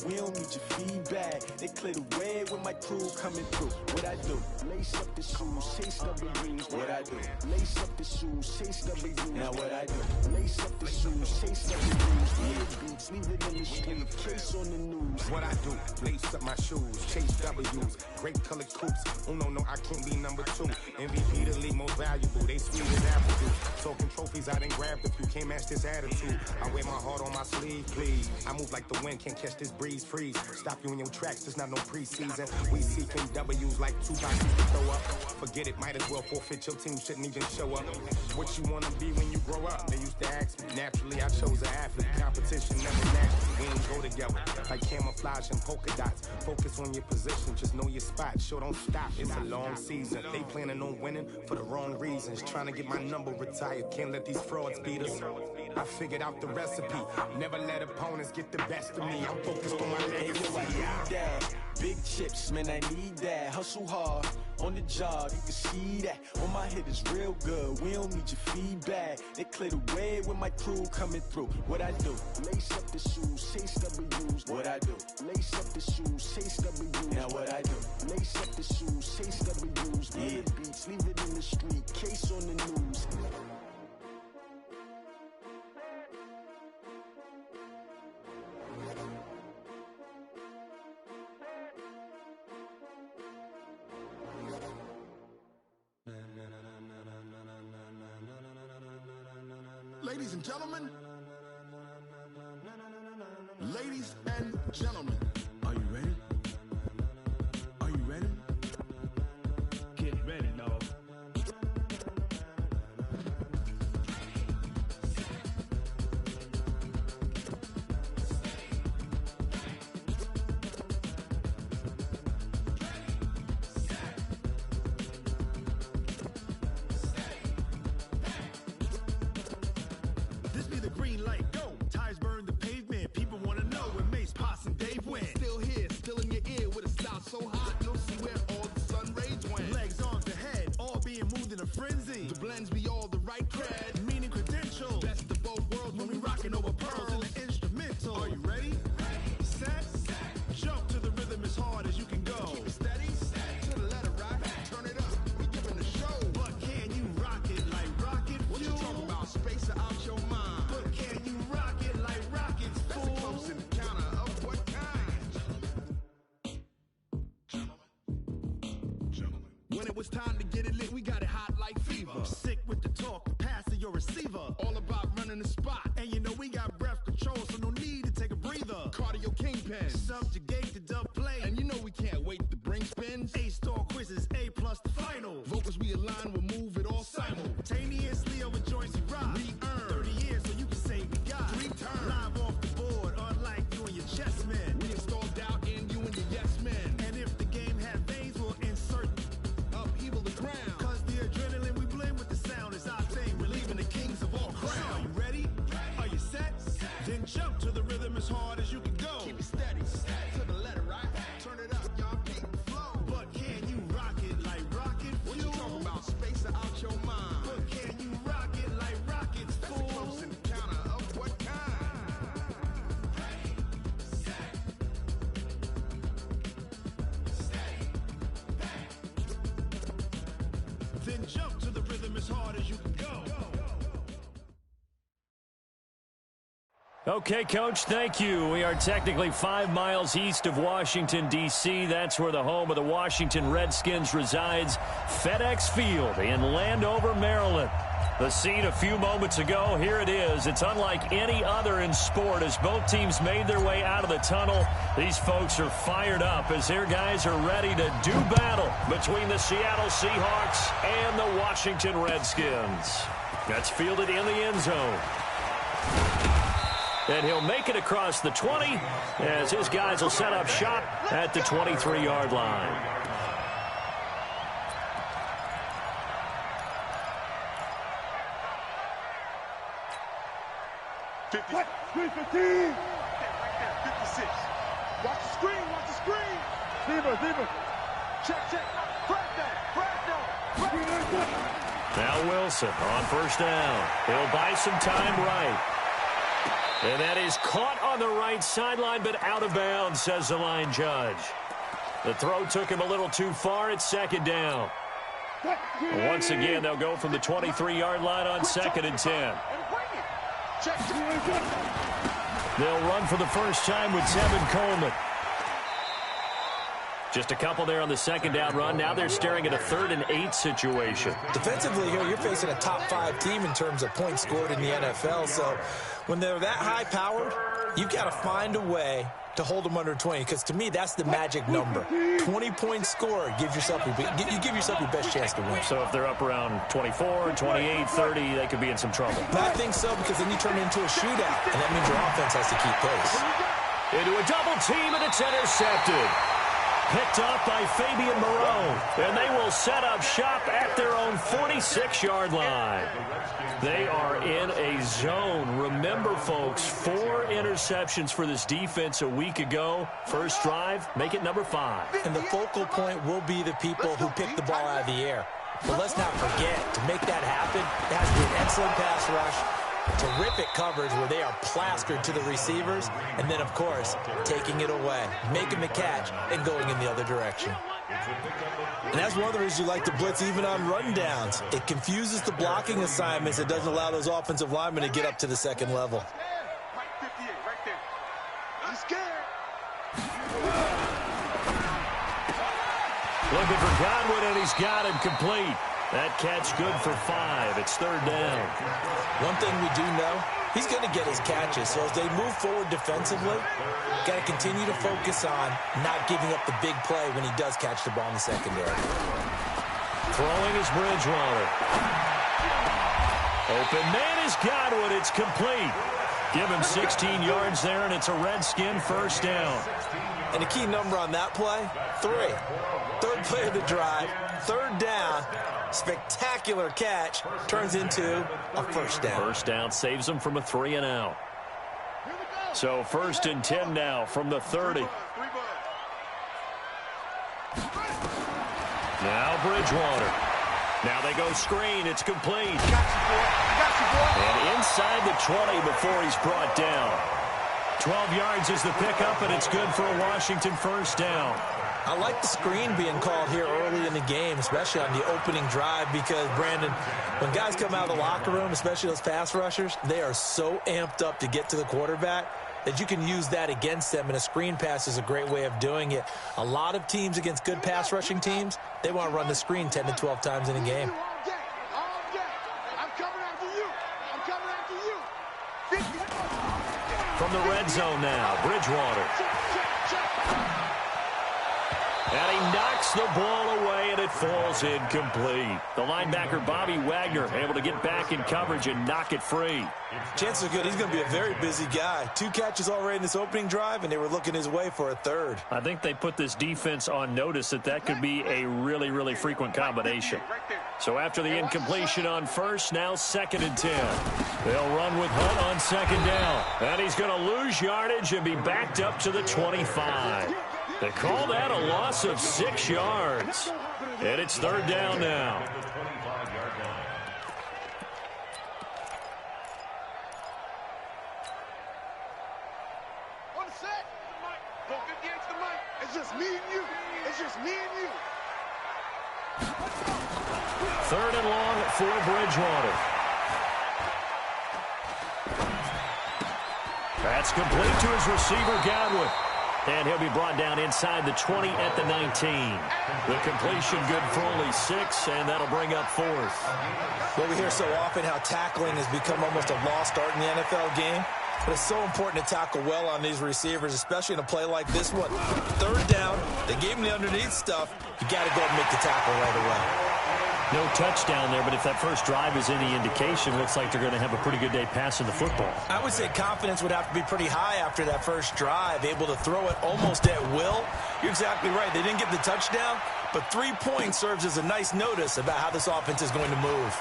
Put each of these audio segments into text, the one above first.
good, we don't need your feedback. They clear the way with my crew coming through. What I do? Lace up the shoes, chase W's. What I do? Lace up the shoes, chase W's. Now what I do? Lace up the shoes, chase W's. Hit beats, leave it in the street, case on the news. What I do? Lace up my shoes, chase W's. Great colored coops. Oh no, I can't be number 2. MVP the league most valuable. They sweet as apple juice. Talking trophies, I didn't grab the few. Can't match this attitude. I wear my heart on my sleeve, please. I move like the wind, can't catch this breeze, freeze. Stop you in your tracks, there's not no preseason. We seeking W's like 2 boxes to throw up. Forget it, might as well forfeit. Your team shouldn't even show up. What you wanna be when you grow up? They used to ask me. Naturally, I chose an athlete. Competition never natural. We ain't go together like camouflage and polka dots. Focus on your position, just know your spot. Sure, don't stop. It's a long season. They planning on winning for the wrong reasons. Trying to get my number retired. Can't let these frauds beat us. I figured out the recipe. Never let opponents get the best of me. I'm focused on my legacy. Big chips, man, I need that. Hustle hard on the job, you can see that. On my hit is real good, we don't need your feedback. They clear the way with my crew coming through. What I do? Lace up the shoes, chase W's. What I do? Lace up the shoes, chase W's. Now what I do? Lace up the shoes, chase W's. Hit beats, leave it in the street, case on the news. Ladies and gentlemen, ladies and gentlemen, are you ready? Are you ready? Get ready, dog. Green light, go. Tires burn the pavement. People want to know where Mace, Potts, and Dave went. Still here, still in your ear with a style so hot. You'll see where all the sun rays went. Legs on the head, all being moved in a frenzy. The blends be all the right cred, meaning credentials. Best of both worlds when we rocking over pearls in the instrumental. Are you ready? Set, jump to the rhythm as hard as you can go. Keep it steady, to the letter right. Turn it up, we giving the show. But can you rock it like rocket fuel? What you talking about? Space out your mind. Can you rock it like rockets, fool? That's a close encounter of what kind? Gentlemen. When it was time to get it lit, we got it hot like fever. Sick with the talk, pass to your receiver. All about running the spot. And you know we got breath control, so no need to take a breather. Cardio kingpin, subjugate the dub play. And you know we can't wait to bring spins. A-star quizzes, A+ the final. Vocals we align, we'll move it all simultaneously over joints we rock. We earn 30 years, so you can say we got 3 turns. Live off the board, unlike you and your chess men. We install doubt in you and your yes men. And if the game had veins, we'll insert upheaval the ground. Cause the adrenaline we blend with the sound is our thing. We're leaving the kings of all crowns. So are you ready? Are you set? Then jump to the rhythm as hard as you can go. Keep it steady, to the letter right. Turn it up, y'all keep the flow. But can you rock it like rocket fuel? What you talking about? Space out your mind. But can you rock it like rockets, fool? That's a close encounter of what kind? Ready, set, steady, back. Then jump to the rhythm as hard as you can go. Okay, Coach, thank you. We are technically 5 miles east of Washington, D.C. That's where the home of the Washington Redskins resides, FedEx Field in Landover, Maryland. The scene a few moments ago, here it is. It's unlike any other in sport as both teams made their way out of the tunnel. These folks are fired up as their guys are ready to do battle between the Seattle Seahawks and the Washington Redskins. That's fielded in the end zone. And he'll make it across the 20 as his guys will set up shop at the 23-yard line. What? 315. Right there, 56. Watch the screen, watch the screen. Zebra. Check. Crack down. Now Wilson on first down. He'll buy some time right. And that is caught on the right sideline, but out of bounds, says the line judge. The throw took him a little too far. It's second down. Once again, they'll go from the 23-yard line on 2nd and 10. They'll run for the first time with Tevin Coleman. Just a couple there on the second down run. Now they're staring at a 3rd and 8 situation. Defensively here, you're facing a top 5 team in terms of points scored in the NFL. So when they're that high-powered, you've got to find a way to hold them under 20, because to me, that's the magic number. 20 points scored, you give yourself your best chance to win. So if they're up around 24, 28, 30, they could be in some trouble. I think so, because then you turn it into a shootout, and that means your offense has to keep pace. Into a double team, and it's intercepted. Picked up by Fabian Moreau, and they will set up shop at their own 46-yard line. They are in a zone. Remember, folks, 4 interceptions for this defense a week ago. First drive, make it number 5. And the focal point will be the people who pick the ball out of the air. But let's not forget, to make that happen, it has to be an excellent pass rush, terrific coverage where they are plastered to the receivers, and then, of course, taking it away, making the catch, and going in the other direction. And that's one of the reasons you like to blitz even on rundowns. It confuses the blocking assignments. It doesn't allow those offensive linemen to get up to the second level. Looking for Godwin, and he's got him complete. That catch good for 5. It's 3rd down. One thing we do know, he's going to get his catches. So as they move forward defensively, got to continue to focus on not giving up the big play when he does catch the ball in the secondary. Throwing is Bridgewater. Open man is Godwin. It's complete. Give him 16 yards there, and it's a Redskin first down. And the key number on that play, 3. 3rd play of the drive, 3rd down. Spectacular catch turns into a first down. First down saves them from a 3 and out. So 1st and 10 now from the 30. Now Bridgewater. Now they go screen. It's complete. And inside the 20 before he's brought down. 12 yards is the pickup, and it's good for a Washington first down. I like the screen being called here early in the game, especially on the opening drive, because, Brandon, when guys come out of the locker room, especially those pass rushers, they are so amped up to get to the quarterback that you can use that against them, and a screen pass is a great way of doing it. A lot of teams against good pass rushing teams, they want to run the screen 10 to 12 times in a game. From the red zone now, Bridgewater. And he knocks the ball away, and it falls incomplete. The linebacker, Bobby Wagner, able to get back in coverage and knock it free. Chances are good he's going to be a very busy guy. 2 catches already in this opening drive, and they were looking his way for a 3rd. I think they put this defense on notice that could be a really, really frequent combination. So after the incompletion on first, now 2nd and 10. They'll run with Hunt on 2nd down. And he's going to lose yardage and be backed up to the 25. They call that a loss of 6 yards. And it's 3rd down now. On the set. Don't get against the mic. It's just me and you. It's just me and you. 3rd and long for Bridgewater. That's complete to his receiver, Godwin. And he'll be brought down inside the 20 at the 19. The completion good for only 6, and that'll bring up 4th. Well, we hear so often how tackling has become almost a lost art in the NFL game. But it's so important to tackle well on these receivers, especially in a play like this one. 3rd down, they gave him the underneath stuff. You got to go and make the tackle right away. No touchdown there, but if that first drive is any indication, looks like they're going to have a pretty good day passing the football. I would say confidence would have to be pretty high after that first drive, able to throw it almost at will. You're exactly right. They didn't get the touchdown, but 3 points serves as a nice notice about how this offense is going to move.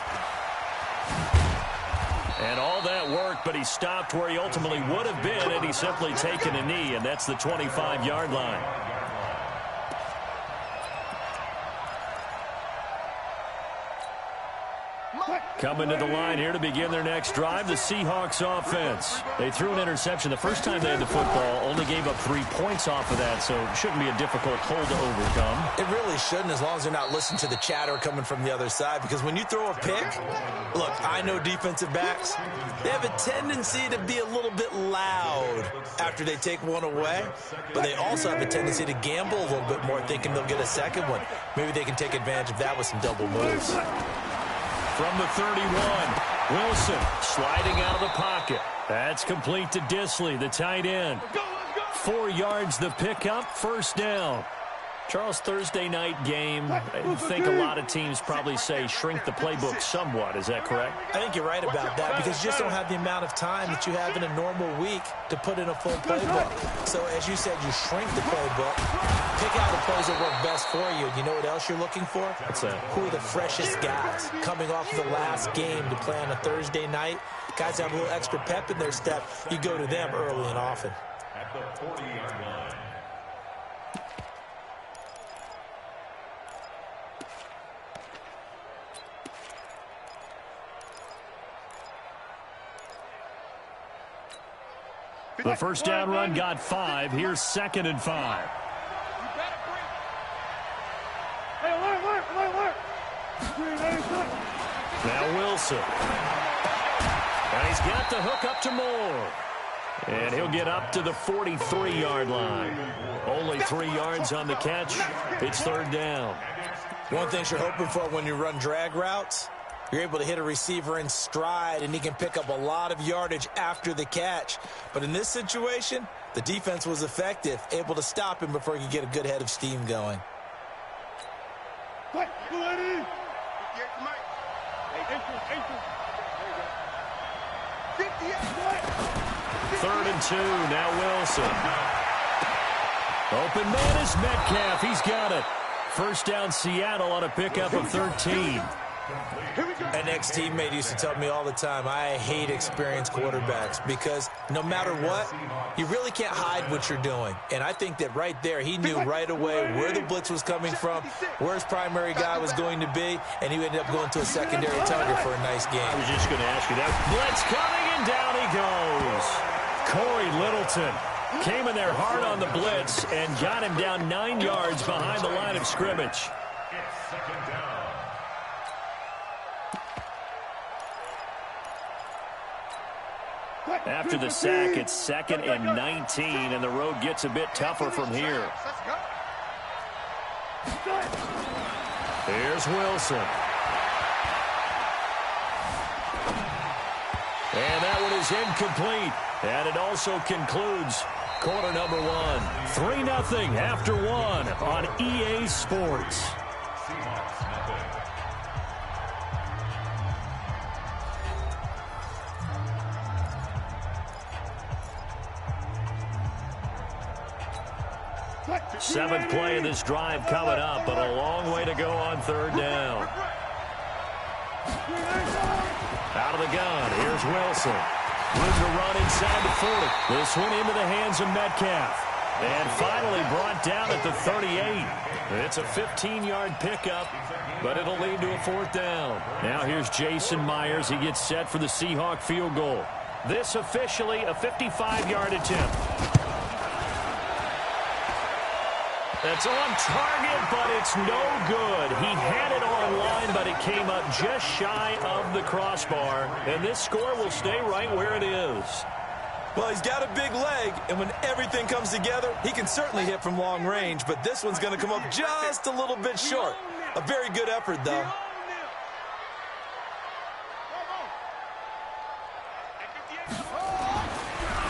And all that worked, but he stopped where he ultimately would have been, and he's simply taken a knee, and that's the 25-yard line. Coming to the line here to begin their next drive, the Seahawks offense. They threw an interception the first time they had the football, only gave up 3 points off of that, so it shouldn't be a difficult hole to overcome. It really shouldn't, as long as they're not listening to the chatter coming from the other side, because when you throw a pick, look, I know defensive backs, they have a tendency to be a little bit loud after they take one away, but they also have a tendency to gamble a little bit more, thinking they'll get a second one. Maybe they can take advantage of that with some double moves. From the 31, Wilson sliding out of the pocket. That's complete to Disley, the tight end. 4 yards the pickup, first down. Charles, Thursday night game, I think a lot of teams probably say shrink the playbook somewhat. Is that correct? I think you're right about that because you just don't have the amount of time that you have in a normal week to put in a full playbook. So as you said, you shrink the playbook, pick out the plays that work best for you. You know what else you're looking for? What's that? Who are the freshest guys coming off of the last game to play on a Thursday night? Guys have a little extra pep in their step. You go to them early and often. At the 40-yard line. The first down run got 5. Here's 2nd and 5. Now Wilson. And he's got the hook up to Moore. And he'll get up to the 43-yard line. Only 3 yards on the catch. It's 3rd down. One thing you're hoping for when you run drag routes, you're able to hit a receiver in stride, and he can pick up a lot of yardage after the catch. But in this situation, the defense was effective, able to stop him before he could get a good head of steam going. 3rd and 2, now Wilson. Open man is Metcalf. He's got it. First down Seattle on a pickup of 13. An ex-teammate used to tell me all the time, I hate experienced quarterbacks because no matter what, you really can't hide what you're doing. And I think that right there, he knew right away where the blitz was coming from, where his primary guy was going to be, and he ended up going to a secondary target for a nice game. I was just going to ask you that. Blitz coming, and down he goes. Corey Littleton came in there hard on the blitz and got him down 9 yards behind the line of scrimmage. After the sack, it's 2nd and 19, and the road gets a bit tougher from here. Here's Wilson. And that one is incomplete. And it also concludes quarter number 1. 3-0 after 1 on EA Sports. Seventh play of this drive coming up, but a long way to go on 3rd down. Out of the gun, here's Wilson. Room to run inside the 40. This one into the hands of Metcalf. And finally brought down at the 38. It's a 15-yard pickup, but it'll lead to a 4th down. Now here's Jason Myers. He gets set for the Seahawk field goal. This officially a 55-yard attempt. That's on target, but it's no good. He had it on line, but it came up just shy of the crossbar. And this score will stay right where it is. Well, he's got a big leg, and when everything comes together, he can certainly hit from long range, but this one's going to come up just a little bit short. A very good effort, though.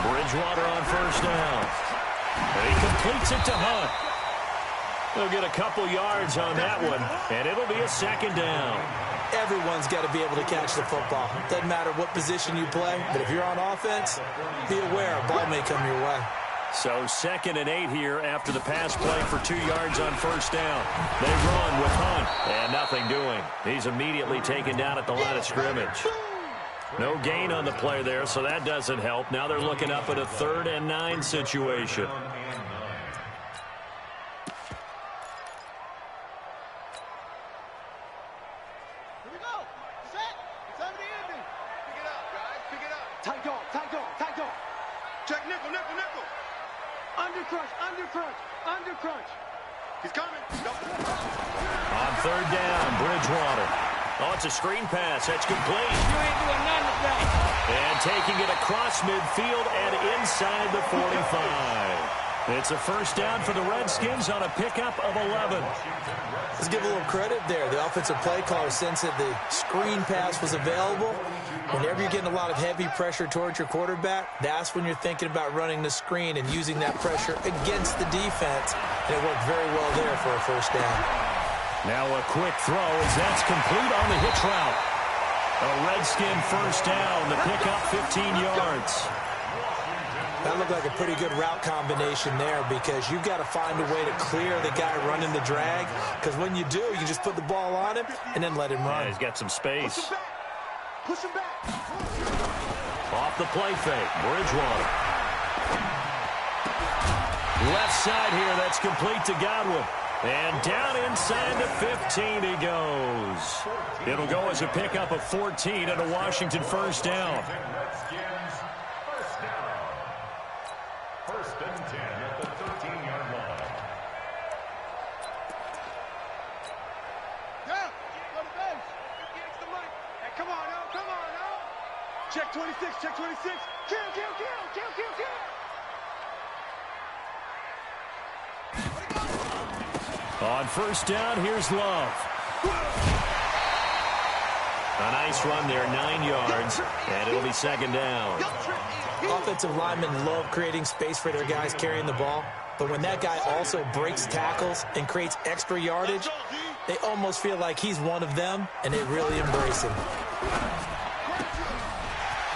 Bridgewater on first down. And he completes it to Hunt. He'll get a couple yards on that one, and it'll be a 2nd down. Everyone's got to be able to catch the football. Doesn't matter what position you play, but if you're on offense, be aware a ball may come your way. So 2nd and 8 here after the pass play for 2 yards on first down. They run with Hunt, and nothing doing. He's immediately taken down at the line of scrimmage. No gain on the play there, so that doesn't help. Now they're looking up at a 3rd and 9 situation. Under crunch. He's coming. On third down, Bridgewater. Oh, it's a screen pass. That's complete. You ain't doing nothing today. And taking it across midfield and inside the 45. It's a first down for the Redskins on a pickup of 11. Let's give a little credit there. The offensive play caller sensed that the screen pass was available. Whenever you're getting a lot of heavy pressure towards your quarterback, that's when you're thinking about running the screen and using that pressure against the defense. And it worked very well there for a first down. Now a quick throw as that's complete on the hitch route. A Redskin first down, the pickup 15 yards. That looked like a pretty good route combination there because you've got to find a way to clear the guy running the drag, because when you do, you just put the ball on him and then let him run. Yeah, he's got some space. Push him back. Off the play fake, Bridgewater. Left side here, that's complete to Godwin. And down inside the 15 he goes. It'll go as a pickup of 14 and a Washington first down. First and 10 at the 13-yard line. Yeah, go to base. Get extra money. Hey, come on now, come on now. Check 26, check 26. Kill, kill, kill, kill, kill, kill. On first down, here's Love. A nice run there, 9 yards, and it'll be second down. Offensive linemen love creating space for their guys carrying the ball, but when that guy also breaks tackles and creates extra yardage, they almost feel like he's one of them, and they really embrace him.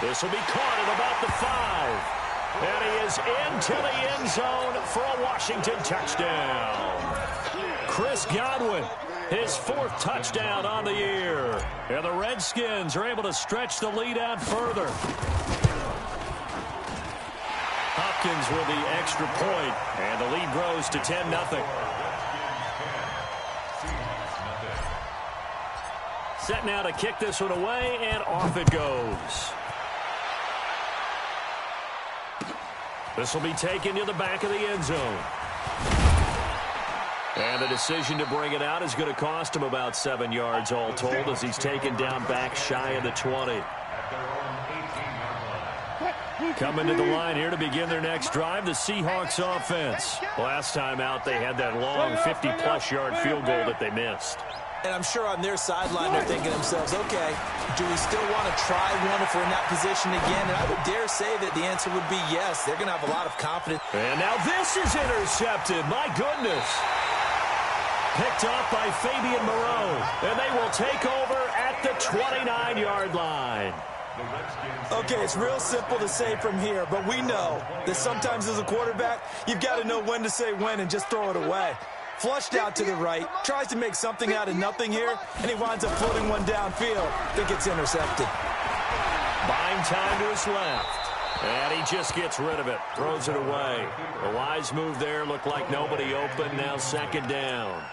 This will be caught at about the 5. And he is into the end zone for a Washington touchdown. Chris Godwin, his 4th touchdown on the year. And the Redskins are able to stretch the lead out further. Hopkins with the extra point, and the lead grows to 10-0. Set now to kick this one away, and off it goes. This will be taken to the back of the end zone. And the decision to bring it out is going to cost him about 7 yards all told as he's taken down back shy of the 20. Coming to the line here to begin their next drive, the Seahawks offense. Last time out, they had that long 50-plus yard field goal that they missed. And I'm sure on their sideline they're thinking to themselves, okay, do we still want to try one if we're in that position again? And I would dare say that the answer would be yes. They're going to have a lot of confidence. And now this is intercepted. My goodness. Picked off by Fabian Moreau. And they will take over at the 29-yard line. Okay, it's real simple to say from here, but we know that sometimes as a quarterback, you've got to know when to say when and just throw it away. Flushed out to the right, tries to make something out of nothing here, and he winds up floating one downfield that gets intercepted. Buying time to his left. And he just gets rid of it, throws it away. A wise move there, looked like nobody open, now second down.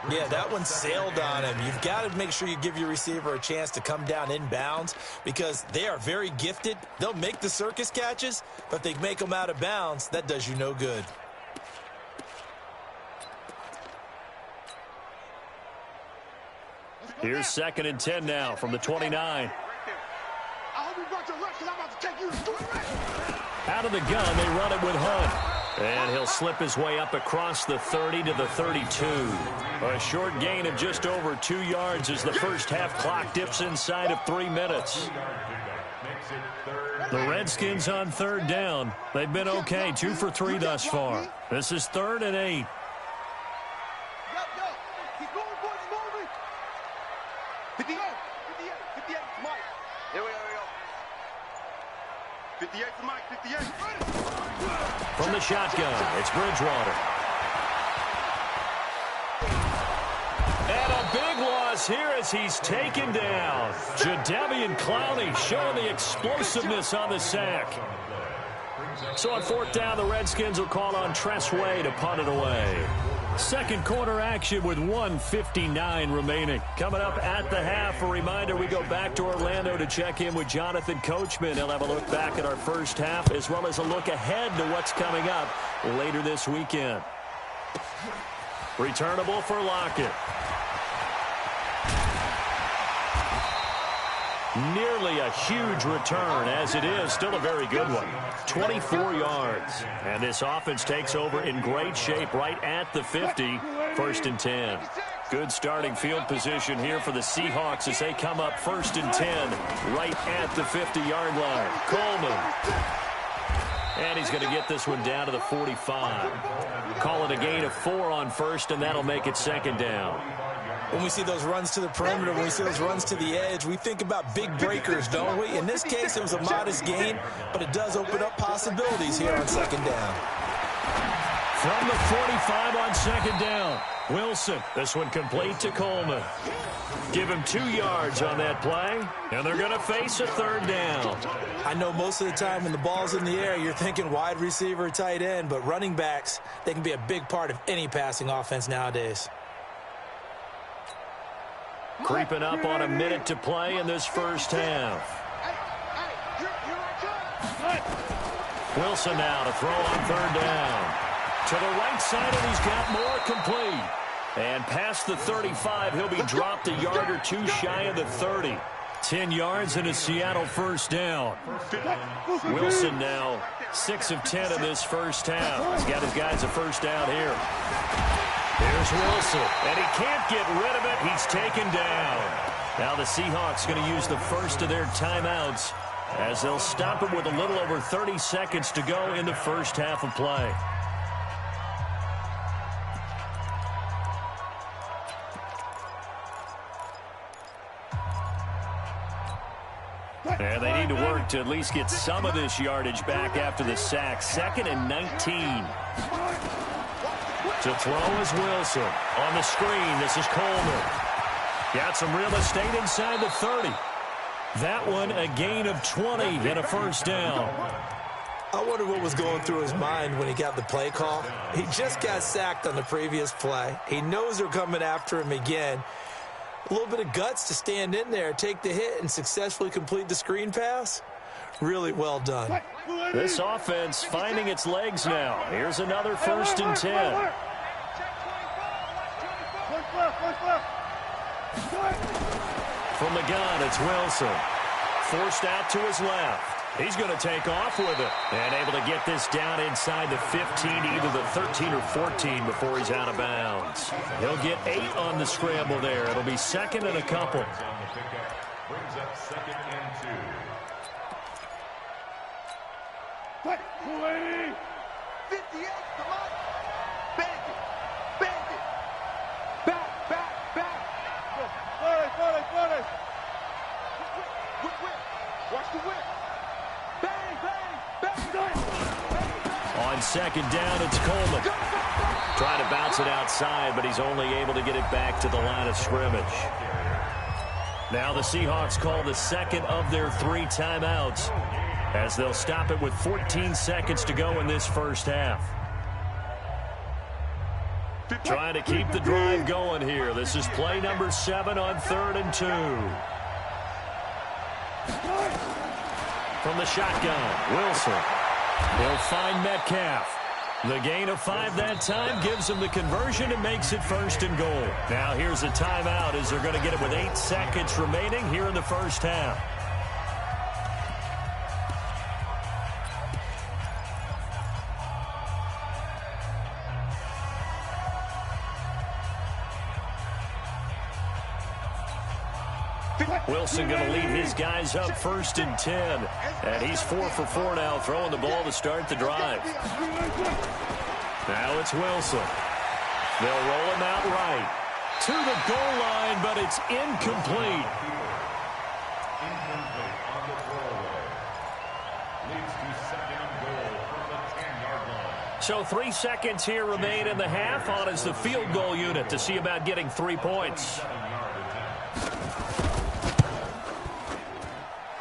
Yeah, that one sailed on him. You've got to make sure you give your receiver a chance to come down inbounds because they are very gifted. They'll make the circus catches, but if they make them out of bounds, that does you no good. Here's second and 10 now from the 29. I hope you brought your rush because I'm about to take you to straight. Out of the gun, they run it with Hunt. And he'll slip his way up across the 30 to the 32. A short gain of just over 2 yards as the first half clock dips inside of 3 minutes. The Redskins on third down. They've been okay, 2 for 3 thus far. This is 3rd and 8. Keep going, boys, moving. 58, 58, Mike. Here we go. 58 for Mike, 58. From the shotgun, it's Bridgewater. And a big loss here as he's taken down. Jadeveon Clowney showing the explosiveness on the sack. So on 4th down, the Redskins will call on Tress Way to punt it away. Second quarter action with 1:59 remaining. Coming up at the half, a reminder we go back to Orlando to check in with Jonathan Coachman. He'll have a look back at our first half as well as a look ahead to what's coming up later this weekend. Returnable for Lockett. Nearly a huge return, as it is still a very good one. 24 yards. And this offense takes over in great shape right at the 50. 1st and 10. Good starting field position here for the Seahawks as they come up 1st and 10 right at the 50-yard line. Coleman. And he's going to get this one down to the 45. Call it a gain of 4 on 1st, and that'll make it 2nd down. When we see those runs to the perimeter, when we see those runs to the edge, we think about big breakers, don't we? In this case, it was a modest gain, but it does open up possibilities here on 2nd down. From the 45 on 2nd down, Wilson. This one complete to Coleman. Give him 2 yards on that play, and they're going to face a 3rd down. I know most of the time when the ball's in the air, you're thinking wide receiver, tight end, but running backs, they can be a big part of any passing offense nowadays. Creeping up on a minute to play in this first half. Wilson now to throw on 3rd down. To the right side, and he's got more complete. And past the 35, he'll be dropped a yard or 2 shy of the 30. 10 yards and a Seattle 1st down. Wilson now 6 of 10 in this first half. He's got his guys a 1st down here. Here's Wilson, and he can't get rid of it. He's taken down. Now the Seahawks going to use the first of their timeouts as they'll stop it with a little over 30 seconds to go in the first half of play. And they need to work to at least get some of this yardage back after the sack. 2nd and 19. To throw is Wilson. On the screen, this is Coleman. Got some real estate inside the 30. That one a gain of 20 and a 1st down. I wonder what was going through his mind when he got the play call. He just got sacked on the previous play. He knows they're coming after him again. A little bit of guts to stand in there, take the hit, and successfully complete the screen pass. Really well done. This offense finding its legs now. Here's another 1st and 10. From the gun, it's Wilson. Forced out to his left. He's going to take off with it. And able to get this down inside the 15, either the 13 or 14 before he's out of bounds. He'll get 8 on the scramble there. It'll be 2nd and a couple. Brings up 2nd and 2. 280. 58, come on. Bend it. Bend it. Back. Got it. Whip. Watch the whip. Bang. On 2nd down, it's Coleman. Trying to bounce it outside, but he's only able to get it back to the line of scrimmage. Now the Seahawks call the 2nd of their 3 timeouts as they'll stop it with 14 seconds to go in this first half. Trying to keep the drive going here. This is play number 7 on 3rd and 2. From the shotgun, Wilson. He'll find Metcalf. The gain of 5 that time gives him the conversion and makes it 1st and goal. Now here's a timeout as they're going to get it with 8 seconds remaining here in the first half. Wilson going to lead his guys up 1st and 10. And he's 4 for 4 now, throwing the ball to start the drive. Now it's Wilson. They'll roll him out right. To the goal line, but it's incomplete. Incomplete on the throwaway. Leads to 2nd and goal from the 10-yard line. So 3 seconds here remain in the half on as the field goal unit to see about getting 3 points.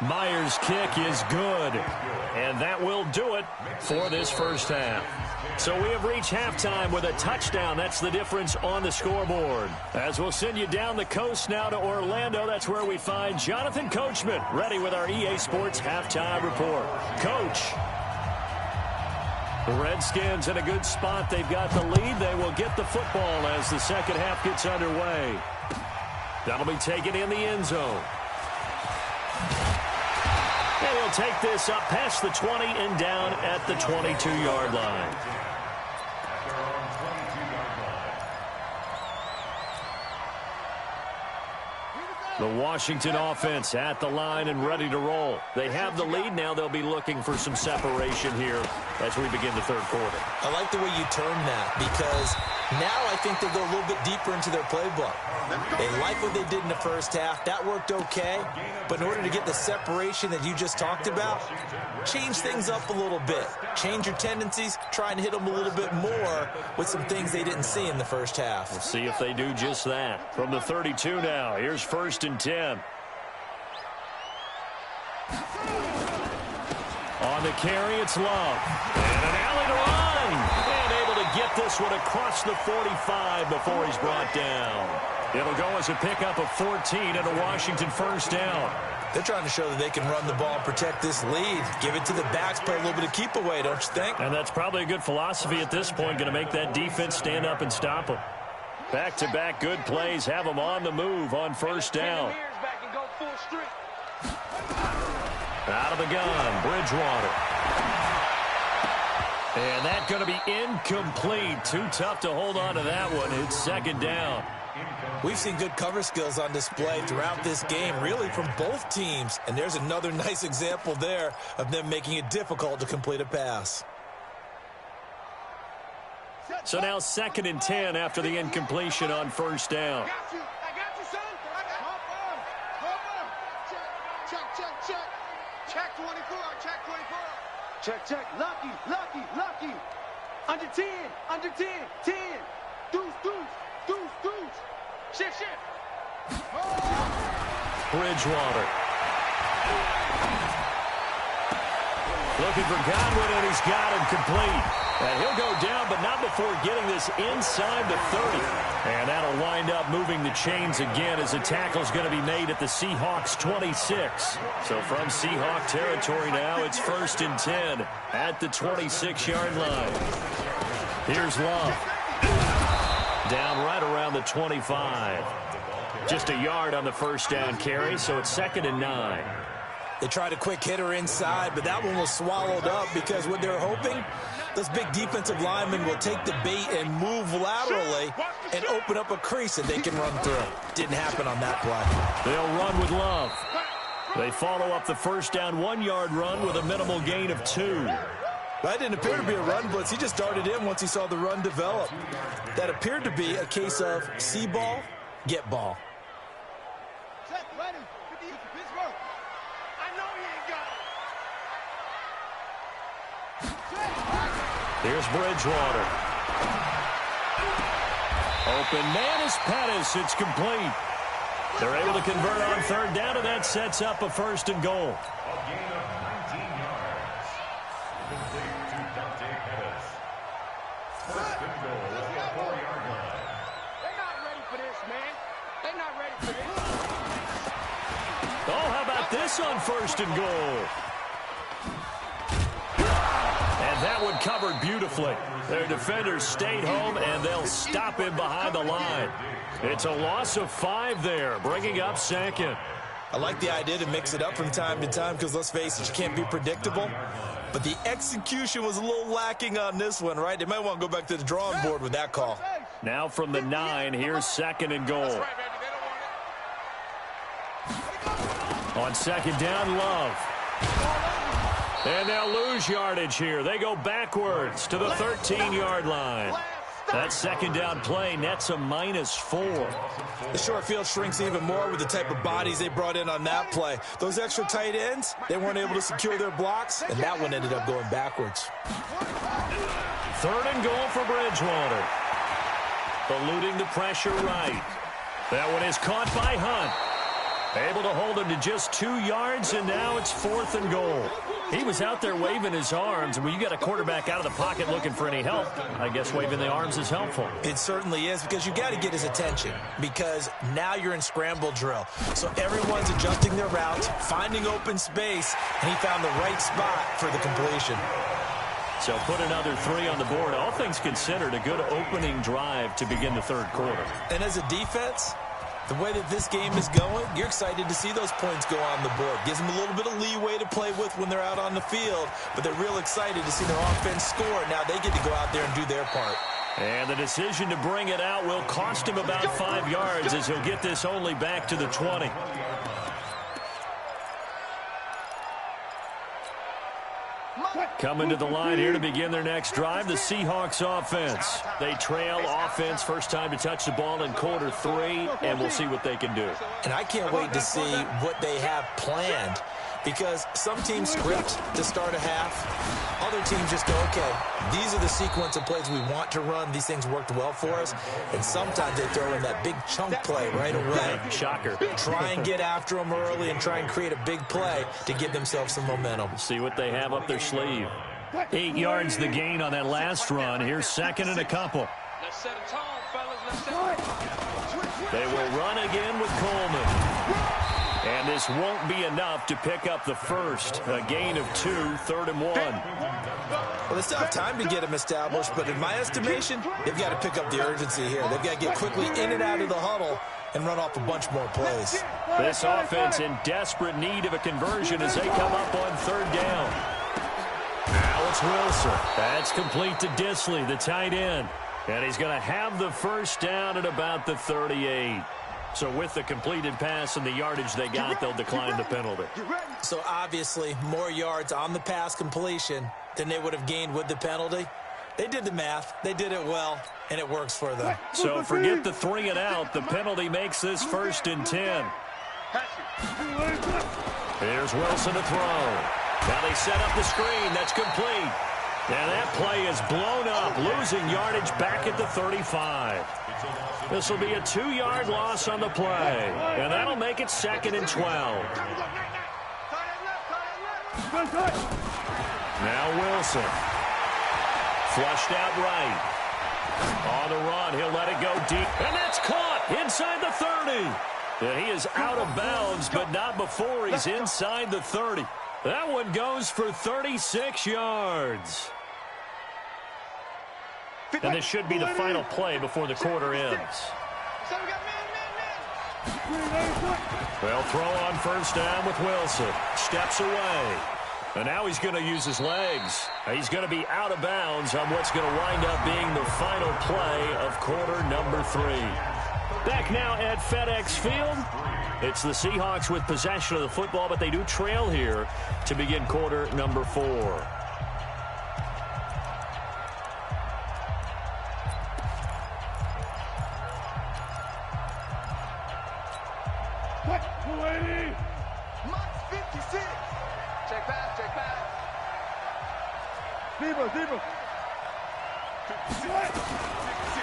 Myers' kick is good, and that will do it for this first half. So we have reached halftime with a touchdown. That's the difference on the scoreboard. As we'll send you down the coast now to Orlando, that's where we find Jonathan Coachman, ready with our EA Sports halftime report. Coach. The Redskins in a good spot. They've got the lead. They will get the football as the second half gets underway. That'll be taken in the end zone. And he'll take this up past the 20 and down at the 22-yard line. The Washington offense at the line and ready to roll. They have the lead. Now they'll be looking for some separation here as we begin the third quarter. I like the way you term that, because now I think they go a little bit deeper into their playbook. They like what they did in the first half. That worked okay. But in order to get the separation that you just talked about, change things up a little bit. Change your tendencies. Try and hit them a little bit more with some things they didn't see in the first half. We'll see if they do just that. From the 32 now, here's 1st and 10. On the carry, it's Love. And an alley to run. And able to get this one across the 45 before he's brought down. It'll go as a pickup of 14 and a Washington first down. They're trying to show that they can run the ball and protect this lead. Give it to the backs, play a little bit of keep away, don't you think? And that's probably a good philosophy at this point, going to make that defense stand up and stop them. Back-to-back good plays have them on the move on first down. Out of the gun, Bridgewater. And that's going to be incomplete. Too tough to hold on to that one. It's second down. We've seen good cover skills on display throughout this game, really from both teams. And there's another nice example there of them making it difficult to complete a pass. So now 2nd and 10 after the incompletion on first down. I got you, son. Check. Check 24. Check. Lucky. Under 10. 10. Deuce. Shift. Bridgewater. Looking for Godwin, and he's got him complete. And he'll go down, but not before getting this inside the 30. And that'll wind up moving the chains again as a tackle's going to be made at the Seahawks 26. So from Seahawk territory now, it's 1st and 10 at the 26-yard line. Here's Love. Down right around the 25. Just a yard on the first down carry, so it's 2nd and 9. They tried a quick hitter inside, but that one was swallowed up because what they're hoping, those big defensive linemen will take the bait and move laterally and open up a crease that they can run through. Didn't happen on that play. They'll run with Love. They follow up the first down 1-yard run with a minimal gain of 2. That didn't appear to be a run blitz. He just darted in once he saw the run develop. That appeared to be a case of see ball, get ball. Check, ready. Pittsburgh. I know he ain't got it. Here's Bridgewater. Open man is Pettis. It's complete. They're able to convert on third down, and that sets up a 1st and goal. On 1st and goal. And that one covered beautifully. Their defenders stayed home, and they'll stop him behind the line. It's a loss of 5 there, bringing up 2nd. I like the idea to mix it up from time to time because, let's face it, you can't be predictable. But the execution was a little lacking on this one, right? They might want to go back to the drawing board with that call. Now from the 9, here's 2nd and goal. On 2nd down, Love. And they'll lose yardage here. They go backwards to the 13-yard line. That 2nd down play nets a -4. The short field shrinks even more with the type of bodies they brought in on that play. Those extra tight ends, they weren't able to secure their blocks, and that one ended up going backwards. 3rd and goal for Bridgewater. Eluding the pressure right. That one is caught by Hunt. Able to hold him to just 2 yards, and now it's 4th and goal. He was out there waving his arms. When you got a quarterback out of the pocket looking for any help, I guess waving the arms is helpful. It certainly is, because you got to get his attention, because now you're in scramble drill. So everyone's adjusting their routes, finding open space, and he found the right spot for the completion. So put another 3 on the board. All things considered, a good opening drive to begin the third quarter. And as a defense, the way that this game is going, you're excited to see those points go on the board. Gives them a little bit of leeway to play with when they're out on the field, but they're real excited to see their offense score. Now they get to go out there and do their part. And the decision to bring it out will cost him about 5 yards, as he'll get this only back to the 20. Coming to the line here to begin their next drive, the Seahawks offense. They trail offense, first time to touch the ball in quarter 3, and we'll see what they can do. And I can't wait to see what they have planned, because some teams script to start a half. Other teams just go, okay, these are the sequence of plays we want to run. These things worked well for us. And sometimes they throw in that big chunk play right away. Shocker. Try and get after them early and try and create a big play to give themselves some momentum. See what they have up their sleeve. 8 yards the gain on that last run. Here's 2nd and a couple. Let's set a tone, fellas. Let's set They will run again with Coleman. And this won't be enough to pick up the first. A gain of 2, 3rd and 1. Well, they still have time to get them established, but in my estimation, they've got to pick up the urgency here. They've got to get quickly in and out of the huddle and run off a bunch more plays. This offense in desperate need of a conversion as they come up on 3rd down. Now it's Wilson. That's complete to Disley, the tight end. And he's going to have the first down at about the 38. So with the completed pass and the yardage they got, they'll decline the penalty. So obviously, more yards on the pass completion than they would have gained with the penalty. They did the math. They did it well, and it works for them. So forget the 3 and out. The penalty makes this 1st and 10. Here's Wilson to throw. Now they set up the screen. That's complete. And that play is blown up, losing yardage back at the 35. This will be a 2-yard loss on the play, and that'll make it 2nd and 12. Now Wilson. Flushed out right. On the run, he'll let it go deep, and that's caught inside the 30. And he is out of bounds, but not before he's inside the 30. That one goes for 36 yards. And this should be the final play before the quarter ends. They'll throw on 1st down with Wilson. Steps away. And now he's going to use his legs. He's going to be out of bounds on what's going to wind up being the final play of quarter number 3. Back now at FedEx Field. It's the Seahawks with possession of the football, but they do trail here to begin quarter number 4.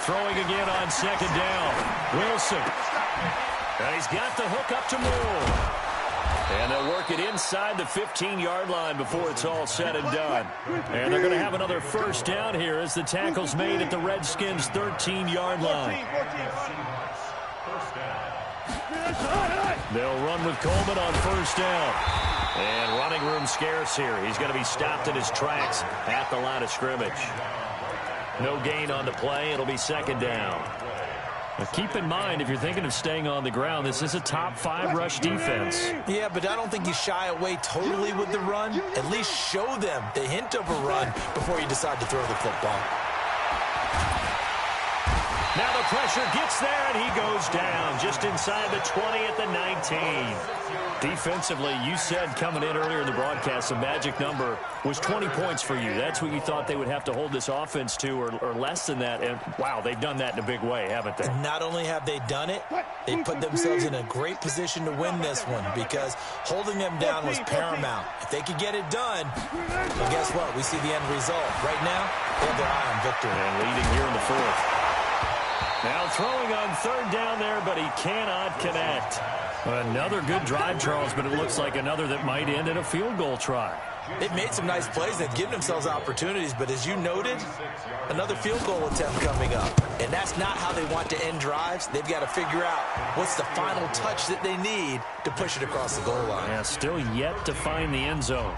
Throwing again on 2nd down. Wilson. And he's got the hook up to Moore. And they'll work it inside the 15-yard line before it's all said and done. And they're going to have another 1st down here as the tackle's made at the Redskins' 13-yard line. They'll run with Coleman on 1st down. And running room scarce here. He's going to be stopped in his tracks at the line of scrimmage. No gain on the play. It'll be 2nd down. Now keep in mind, if you're thinking of staying on the ground, this is a top 5 rush defense. Yeah, but I don't think you shy away totally with the run. At least show them the hint of a run before you decide to throw the football. Now the pressure gets there, and he goes down just inside the 20 at the 19. Defensively, you said coming in earlier in the broadcast, the magic number was 20 points for you. That's what you thought they would have to hold this offense to, or less than that. And, wow, they've done that in a big way, haven't they? And not only have they done it, they put themselves in a great position to win this one, because holding them down was paramount. If they could get it done, well, guess what? We see the end result. Right now, they have their eye on victory. And leading here in the 4th. Now throwing on 3rd down there, but he cannot connect. Another good drive, Charles, but it looks like another that might end in a field goal try. They've made some nice plays. They've given themselves opportunities, but as you noted, another field goal attempt coming up. And that's not how they want to end drives. They've got to figure out what's the final touch that they need to push it across the goal line. Yeah, still yet to find the end zone.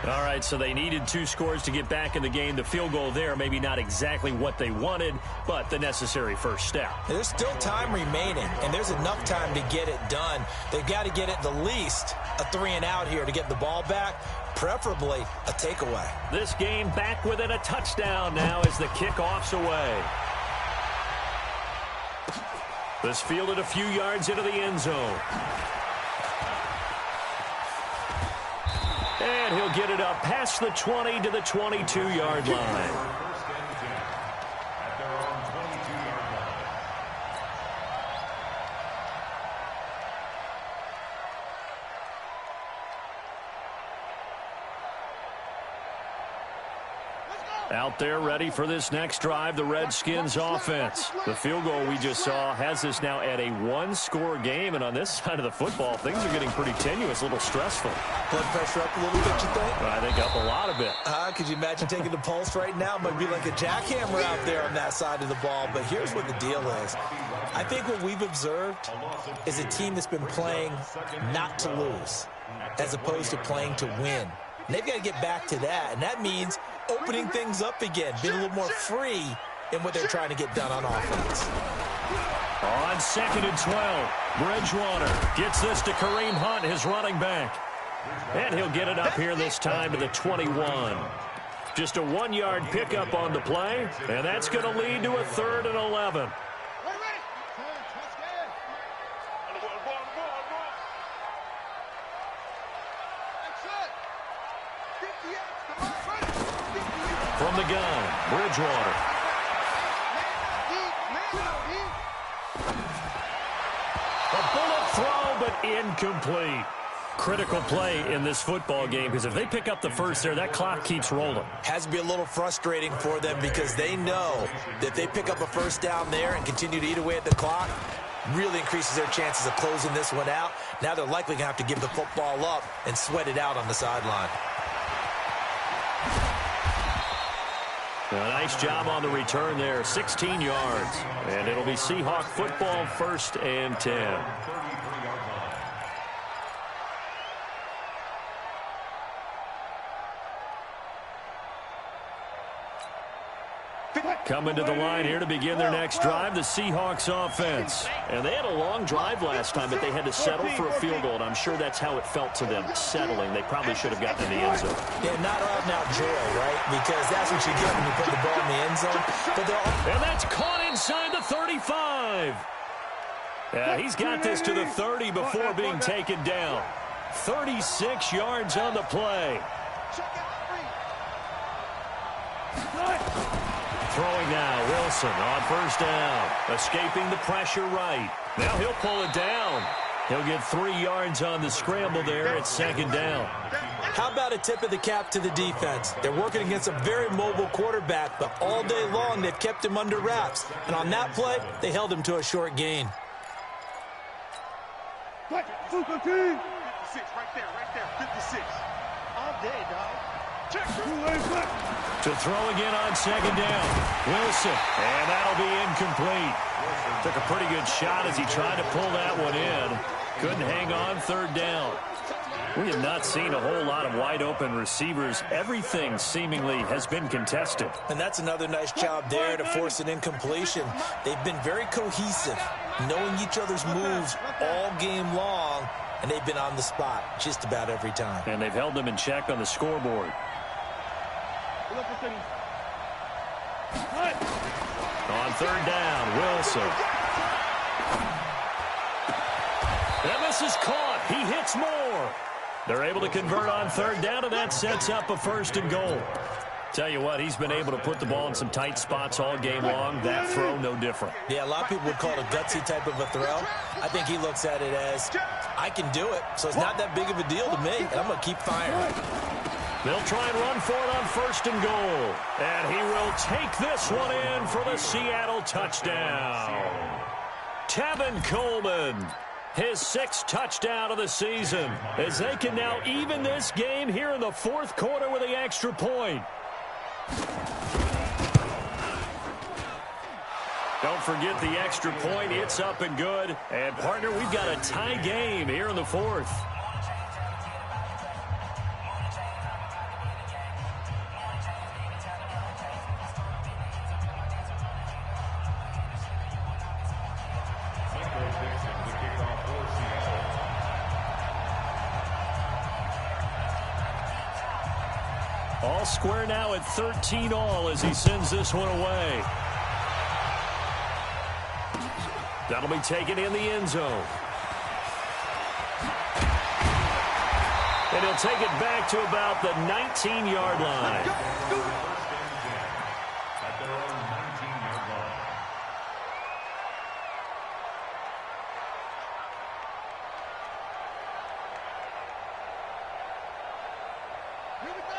All right, so they needed 2 scores to get back in the game. The field goal there, maybe not exactly what they wanted, but the necessary first step. There's still time remaining, and there's enough time to get it done. They've got to get at the least a 3-and-out here to get the ball back, preferably a takeaway. This game back within a touchdown now as the kickoff's away. This fielded a few yards into the end zone. And he'll get it up past the 20 to the 22-yard line. Out there ready for this next drive, the Redskins offense. The field goal we just saw has us now at a 1-score game, and on this side of the football, things are getting pretty tenuous, a little stressful. Blood pressure up a little bit, you think? I think up a lot of it. Could you imagine taking the pulse right now? It might be like a jackhammer out there on that side of the ball, but here's what the deal is. I think what we've observed is a team that's been playing not to lose as opposed to playing to win. And they've got to get back to that, and that means opening things up again, being a little more free in what they're trying to get done on offense. On 2nd and 12, Bridgewater gets this to Kareem Hunt, his running back. And he'll get it up here this time to the 21. Just a 1-yard pickup on the play, and that's going to lead to a 3rd and 11. From the gun, Bridgewater. A bullet throw, but incomplete. Critical play in this football game, because if they pick up the first there, that clock keeps rolling. Has to be a little frustrating for them because they know that if they pick up a first down there and continue to eat away at the clock, really increases their chances of closing this one out. Now they're likely going to have to give the football up and sweat it out on the sideline. A nice job on the return there, 16 yards. And it'll be Seahawk football, 1st and 10. Coming to the line here to begin their next drive, the Seahawks offense. And they had a long drive last time, but they had to settle for a field goal, and I'm sure that's how it felt to them, settling. They probably should have gotten in the end zone. Yeah, not out-and-out joy, right? Because that's what you get when you put the ball in the end zone. And that's caught inside the 35. Yeah, he's got this to the 30 before being taken down. 36 yards on the play. Throwing now, Wilson on 1st down. Escaping the pressure right. Now he'll pull it down. He'll get 3 yards on the scramble there at 2nd down. How about a tip of the cap to the defense? They're working against a very mobile quarterback, but all day long they've kept him under wraps. And on that play, they held him to a short gain. 56, right there, 56. All day, dog. To throw again on 2nd down. Wilson, and that'll be incomplete. Took a pretty good shot as he tried to pull that one in. Couldn't hang on 3rd down. We have not seen a whole lot of wide-open receivers. Everything seemingly has been contested. And that's another nice job there to force an incompletion. They've been very cohesive, knowing each other's moves all game long, and they've been on the spot just about every time. And they've held them in check on the scoreboard. On 3rd down, Wilson. And this is caught. He hits more. They're able to convert on 3rd down, and that sets up a 1st and goal. Tell you what, he's been able to put the ball in some tight spots all game long. That throw, no different. Yeah, a lot of people would call it a gutsy type of a throw. I think he looks at it as, I can do it, so it's not that big of a deal to me, and I'm going to keep firing. They'll try and run for it on 1st and goal. And he will take this one in for the Seattle touchdown. Tevin Coleman. his 6th touchdown of the season, as they can now even this game here in the 4th quarter with the extra point. Don't forget the extra point. It's up and good. And, partner, we've got a tie game here in the 4th. All square now at 13 all as he sends this one away. That'll be taken in the end zone. And he'll take it back to about the 19-yard line. At their own 19-yard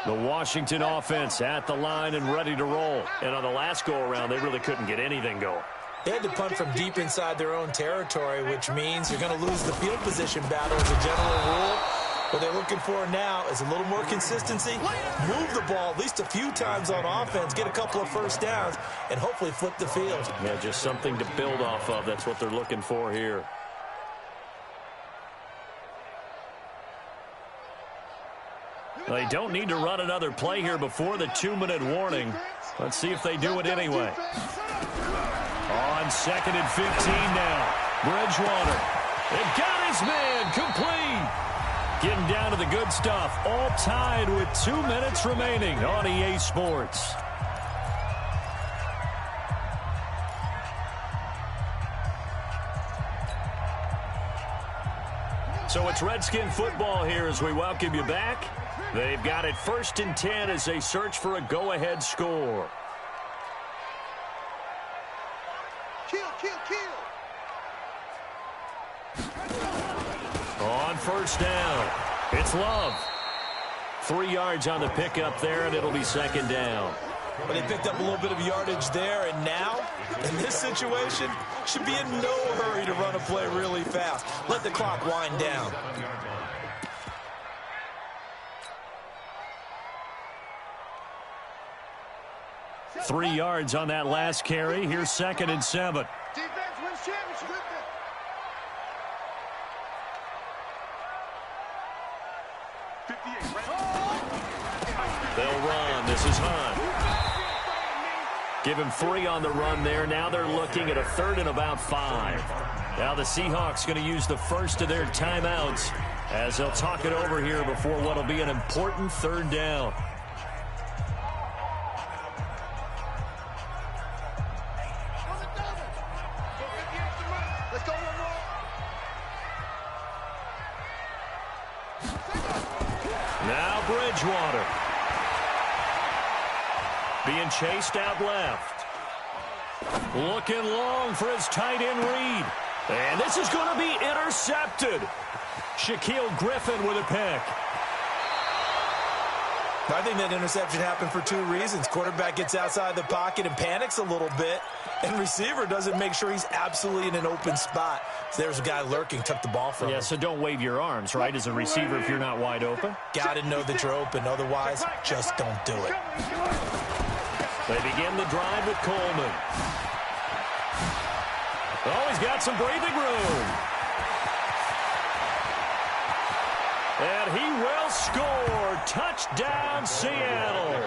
line. The Washington offense at the line and ready to roll. And on the last go-around, they really couldn't get anything going. They had to punt from deep inside their own territory, which means you're going to lose the field position battle as a general rule. What they're looking for now is a little more consistency, move the ball at least a few times on offense, get a couple of first downs, and hopefully flip the field. Yeah, just something to build off of. That's what they're looking for here. They don't need to run another play here before the 2-minute warning. Let's see if they do it anyway. On 2nd and 15 now. Bridgewater. It got his man complete. Getting down to the good stuff. All tied with 2 minutes remaining on EA Sports. So it's Redskin football here as we welcome you back. They've got it 1st and 10 as they search for a go-ahead score. On 1st down, it's Love. 3 yards on the pickup there, and it'll be 2nd down. But they picked up a little bit of yardage there, and now, in this situation, should be in no hurry to run a play really fast. Let the clock wind down. Three yards on that last carry. Here's 2nd and 7. Defense wins championship. They'll run. This is Hunt. Give him 3 on the run there. Now they're looking at a 3rd and about 5. Now the Seahawks going to use the first of their timeouts as they'll talk it over here before what will be an important 3rd down. Now Bridgewater. Being chased out left. Looking long for his tight end Reed. And this is going to be intercepted. Shaquille Griffin with a pick. I think that interception happened for 2 reasons. Quarterback gets outside the pocket and panics a little bit, and receiver doesn't make sure he's absolutely in an open spot. So there's a guy lurking, took the ball from him. Yeah, so don't wave your arms, right, as a receiver if you're not wide open. Got to know that you're open. Otherwise, just don't do it. They begin the drive with Coleman. Oh, he's got some breathing room. And he will score. Touchdown, Seattle.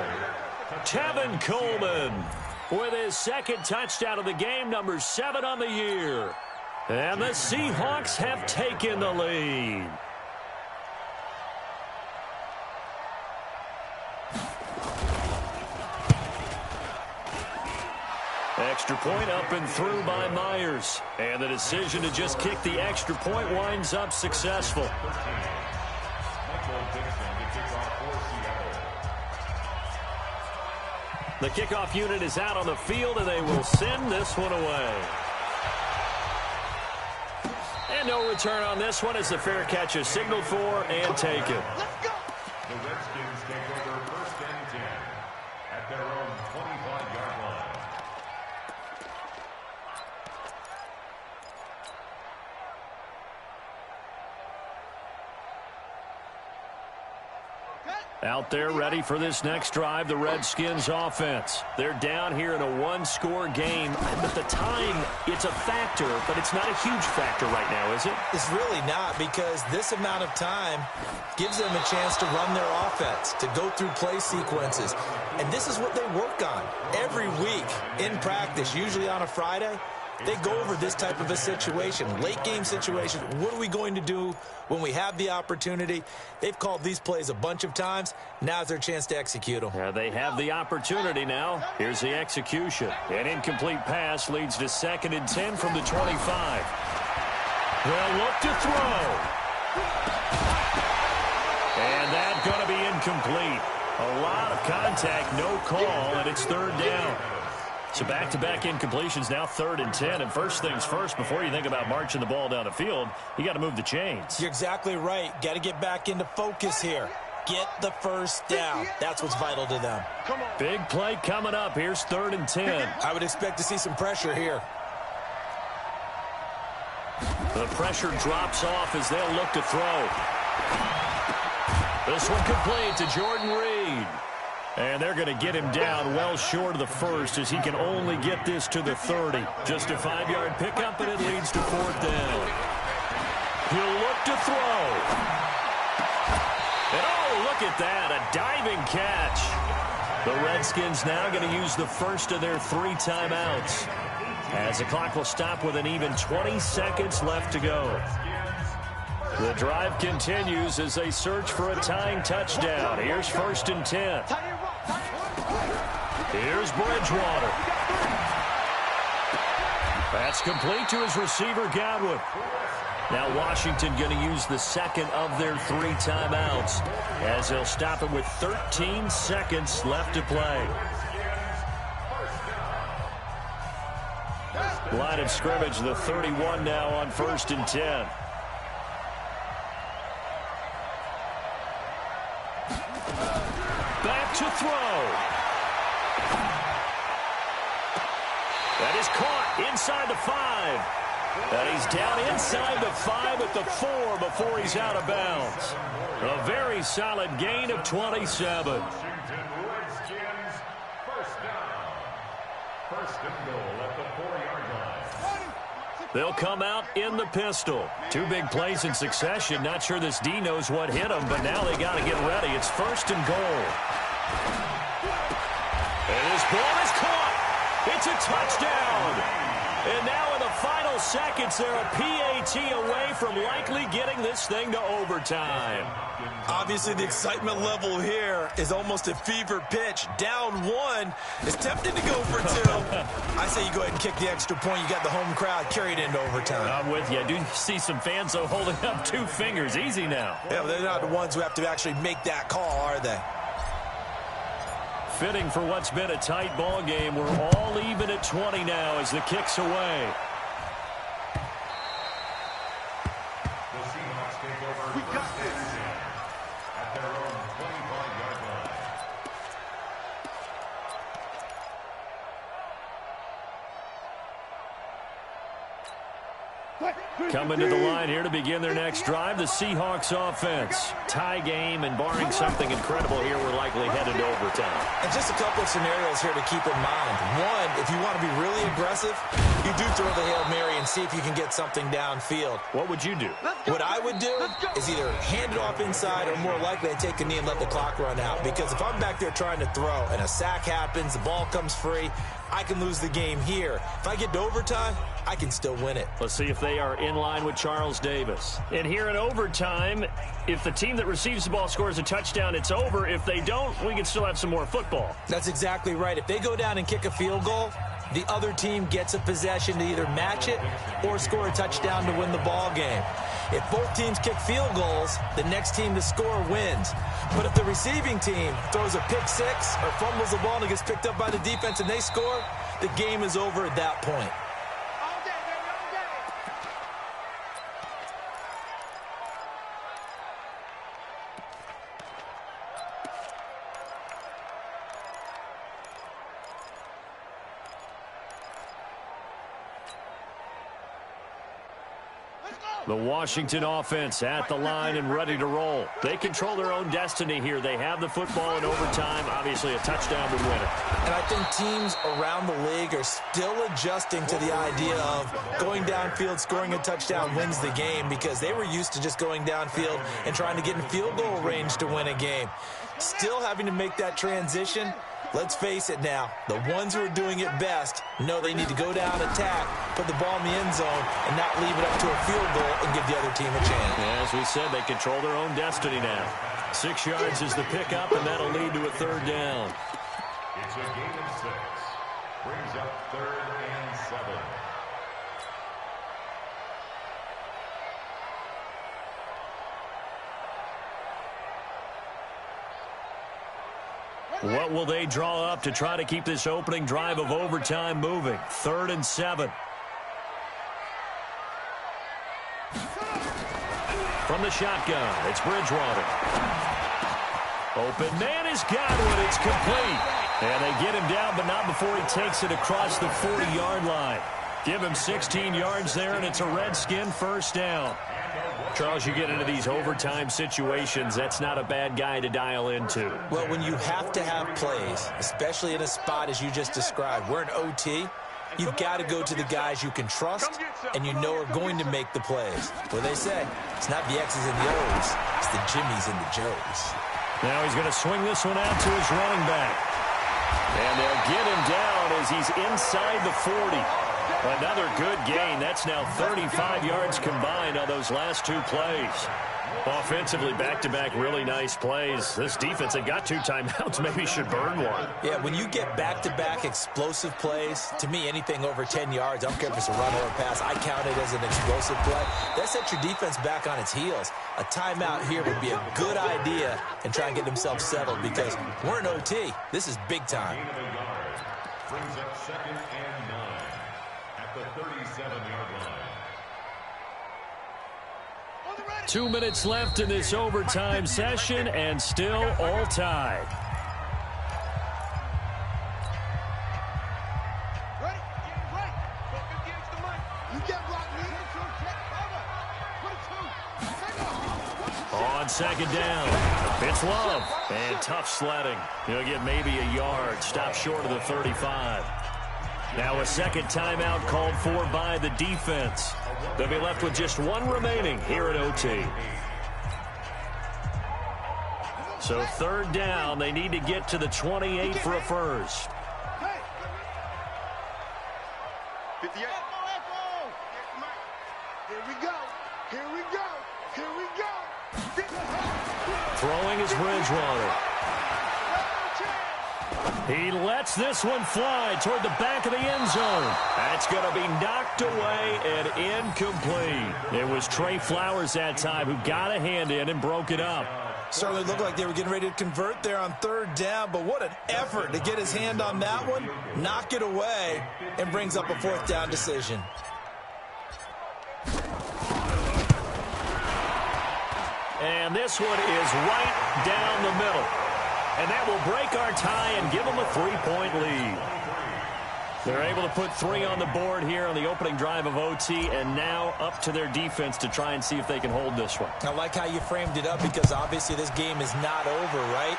Tevin Coleman with his 2nd touchdown of the game, number 7 on the year. And the Seahawks have taken the lead. Extra point up and through by Myers. And the decision to just kick the extra point winds up successful. The kickoff unit is out on the field, and they will send this one away. And no return on this one as the fair catch is signaled for and taken. The Redskins take over 1st and 10 at their own 25-yard line. Out there ready for this next drive, the Redskins offense. They're down here in a one-score game. But the time, it's a factor, but it's not a huge factor right now, is it? It's really not, because this amount of time gives them a chance to run their offense, to go through play sequences. And this is what they work on every week in practice, usually on a Friday. They go over this type of a situation, late game situation. What are we going to do when we have the opportunity? They've called these plays a bunch of times. Now's their chance to execute them. Yeah, they have the opportunity now. Here's the execution. An incomplete pass leads to 2nd and 10 from the 25. They'll look to throw. And that's going to be incomplete. A lot of contact, no call, and it's 3rd down. So back-to-back incompletions, now 3rd and 10. And first things first, before you think about marching the ball down the field, you got to move the chains. You're exactly right. Got to get back into focus here. Get the first down. That's what's vital to them. Big play coming up. Here's 3rd and 10. I would expect to see some pressure here. The pressure drops off as they'll look to throw. This one complete to Jordan Reed. And they're going to get him down well short of the first as he can only get this to the 30. Just a 5-yard pickup, and it leads to 4th down. He'll look to throw. And oh, look at that, a diving catch. The Redskins now going to use the first of their 3 timeouts, as the clock will stop with an even 20 seconds left to go. The drive continues as they search for a tying touchdown. Here's 1st and 10. Here's Bridgewater. That's complete to his receiver, Godwin. Now Washington going to use the second of their 3 timeouts, as they'll stop it with 13 seconds left to play. Line of scrimmage, the 31 now on 1st and 10. Back to throw. That is caught inside the 5. And he's down inside the 5 at the 4 before he's out of bounds. A very solid gain of 27. Washington Redskins, first down. 1st and goal at the 4-yard line. They'll come out in the pistol. 2 big plays in succession. Not sure this D knows what hit him, but now they got to get ready. It's 1st and goal. And his ball is caught. It's a touchdown. And now in the final seconds, they're a PAT away from likely getting this thing to overtime. Obviously, the excitement level here is almost a fever pitch. Down 1 is tempted to go for 2. I say you go ahead and kick the extra point. You got the home crowd carried into overtime. I'm with you. I do see some fans, though, holding up 2 fingers. Easy now. Yeah, but they're not the ones who have to actually make that call, are they? Fitting for what's been a tight ball game. We're all even at 20 now as the kick's away. The Seahawks take over We got this. at their own 25-yard line. Coming to the line here to begin their next drive, the Seahawks offense. Tie game, and barring something incredible here, we're likely headed to overtime. And just a couple of scenarios here to keep in mind. One, if you want to be really aggressive, you do throw the Hail Mary and see if you can get something downfield. What would you do? What I would do is either hand it off inside or more likely I take a knee and let the clock run out. Because if I'm back there trying to throw and a sack happens, the ball comes free, I can lose the game here. If I get to overtime, I can still win it. Let's see if they are in line with Charles Davis. And here in overtime, if the team that receives the ball scores a touchdown, it's over. If they don't, we can still have some more football. That's exactly right. If they go down and kick a field goal, the other team gets a possession to either match it or score a touchdown to win the ball game. If both teams kick field goals, the next team to score wins. But if the receiving team throws a pick 6 or fumbles the ball and it gets picked up by the defense and they score, the game is over at that point. Let's go! The Washington offense at the line and ready to roll. They control their own destiny here. They have the football in overtime. Obviously, a touchdown would win it. And I think teams around the league are still adjusting to the idea of going downfield, scoring a touchdown wins the game, because they were used to just going downfield and trying to get in field goal range to win a game. Still having to make that transition. Let's face it now, the ones who are doing it best know they need to go down, attack, put the ball in the end zone, and not leave it up to a field goal and give the other team a chance. Yeah, as we said, they control their own destiny now. 6 yards is the pickup, and that'll lead to a third down. It's a gain of 6. Brings up 3rd and 7. What will they draw up to try to keep this opening drive of overtime moving? 3rd and 7. From the shotgun, it's Bridgewater. Open man is Godwin. It's complete. And they get him down, but not before he takes it across the 40-yard line. Give him 16 yards there, and it's a Redskin first down. Charles, you get into these overtime situations, that's not a bad guy to dial into. Well, when you have to have plays, especially in a spot as you just described, we're in OT, you've got to go to the guys you can trust and you know are going to make the plays. Well, they say, it's not the X's and the O's, it's the Jimmies and the Joes. Now he's going to swing this one out to his running back. And they'll get him down as he's inside the 40. Another good gain. That's now 35 yards combined on those last 2 plays. Offensively, back-to-back really nice plays. This defense, they got 2 timeouts, maybe should burn one. Yeah, when you get back-to-back explosive plays, to me, anything over 10 yards, I don't care if it's a run or a pass, I count it as an explosive play. That sets your defense back on its heels. A timeout here would be a good idea and try and get themselves settled because we're in OT. This is big time. Brings up 2nd and 9 at the 37-yard line. 2 minutes left in this overtime session, and still all tied. On 2nd down, it's Love, and tough sledding. He'll get maybe a yard, stop short of the 35. Now a second timeout called for by the defense. They'll be left with just 1 remaining here at OT. So 3rd down, they need to get to the 28 for a first. 58. Here we go. Here we go. Here we go. Throwing is Bridgewater. He lets this one fly toward the back of the end zone. That's going to be knocked away and incomplete. It was Trey Flowers that time who got a hand in and broke it up. Certainly looked like they were getting ready to convert there on 3rd down, but what an effort to get his hand on that one, knock it away, and brings up a 4th down decision. And this one is right down the middle. And that will break our tie and give them a 3-point lead. They're able to put 3 on the board here on the opening drive of OT, and now up to their defense to try and see if they can hold this one. I like how you framed it up because obviously this game is not over, right?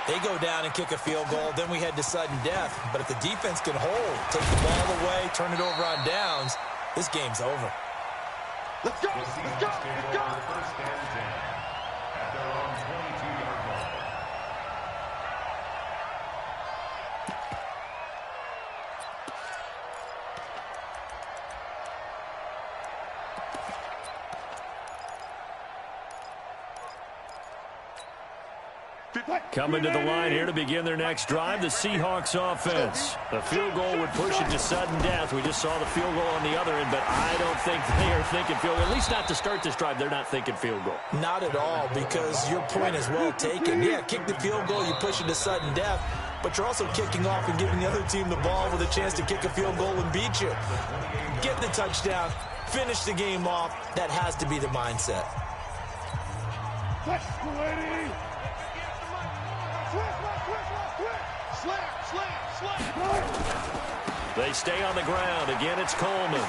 They go down and kick a field goal, then we head to sudden death. But if the defense can hold, take the ball away, turn it over on downs, this game's over. Let's go. Let's go. Let's go. First and 10 at their own 22-yard line. Coming to the line here to begin their next drive, the Seahawks offense. The field goal would push it to sudden death. We just saw the field goal on the other end, but I don't think they are thinking field goal. At least not to start this drive. They're not thinking field goal. Not at all, because your point is well taken. Yeah, kick the field goal, you push it to sudden death, but you're also kicking off and giving the other team the ball with a chance to kick a field goal and beat you. Get the touchdown, finish the game off. That has to be the mindset. They stay on the ground. Again, it's Coleman.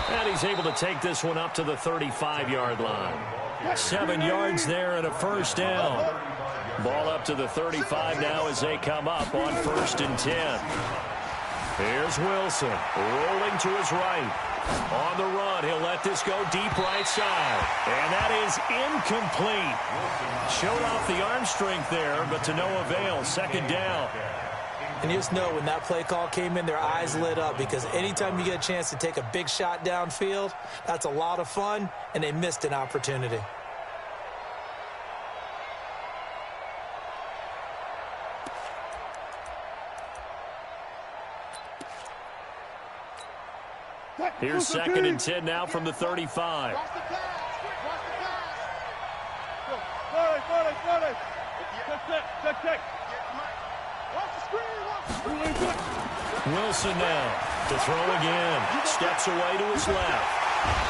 And he's able to take this one up to the 35-yard line. 7 yards there and a first down. Ball up to the 35 now as they come up on 1st and 10. Here's Wilson rolling to his right. On the run, he'll let this go deep right side. And that is incomplete. Showed off the arm strength there, but to no avail. 2nd down. And you just know when that play call came in, their eyes lit up, because anytime you get a chance to take a big shot downfield, that's a lot of fun, and they missed an opportunity. Here's 2nd and 10 now from the 35. Watch the pass. Check. Watch the screen. Wilson now to throw again. Steps away to his left.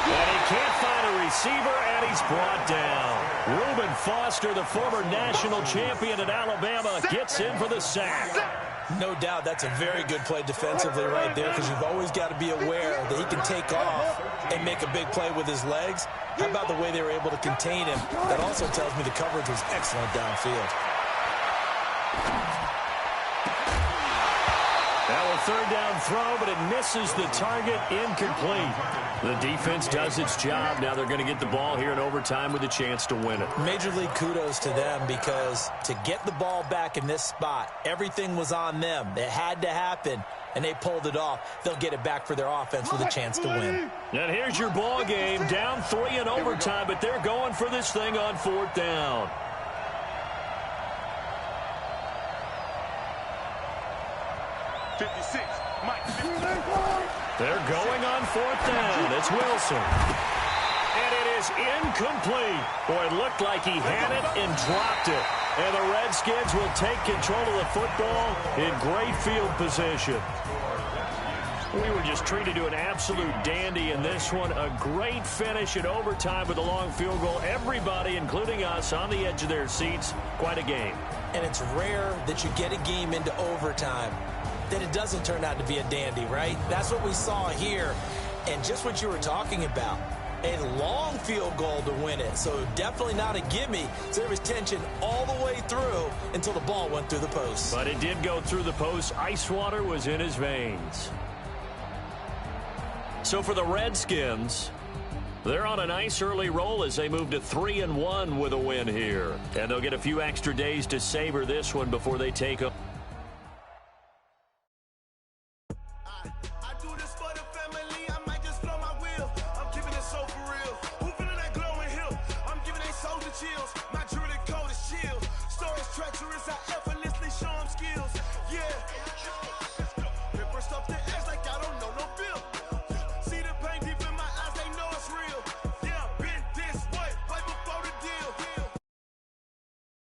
And he can't find a receiver, and he's brought down. Reuben Foster, the former national champion at Alabama, gets in for the sack. No doubt that's a very good play defensively right there, because you've always got to be aware that he can take off and make a big play with his legs. How about the way they were able to contain him? That also tells me the coverage was excellent downfield. Now a 3rd down throw, but it misses the target, incomplete. The defense does its job. Now they're going to get the ball here in overtime with a chance to win it. Major league kudos to them, because to get the ball back in this spot, everything was on them. It had to happen, and they pulled it off. They'll get it back for their offense with a chance to win. And here's your ball game, down 3 in overtime, but they're going for this thing on 4th down. They're going on 4th down. It's Wilson. And it is incomplete. Boy, it looked like he had it and dropped it. And the Redskins will take control of the football in great field position. We were just treated to an absolute dandy in this one. A great finish in overtime with a long field goal. Everybody, including us, on the edge of their seats. Quite a game. And it's rare that you get a game into overtime that it doesn't turn out to be a dandy, right? That's what we saw here. And just what you were talking about, a long field goal to win it. So definitely not a gimme. So there was tension all the way through until the ball went through the post. But it did go through the post. Ice water was in his veins. So for the Redskins, they're on a nice early roll as they move to 3-1 with a win here. And they'll get a few extra days to savor this one before they take up. Chills.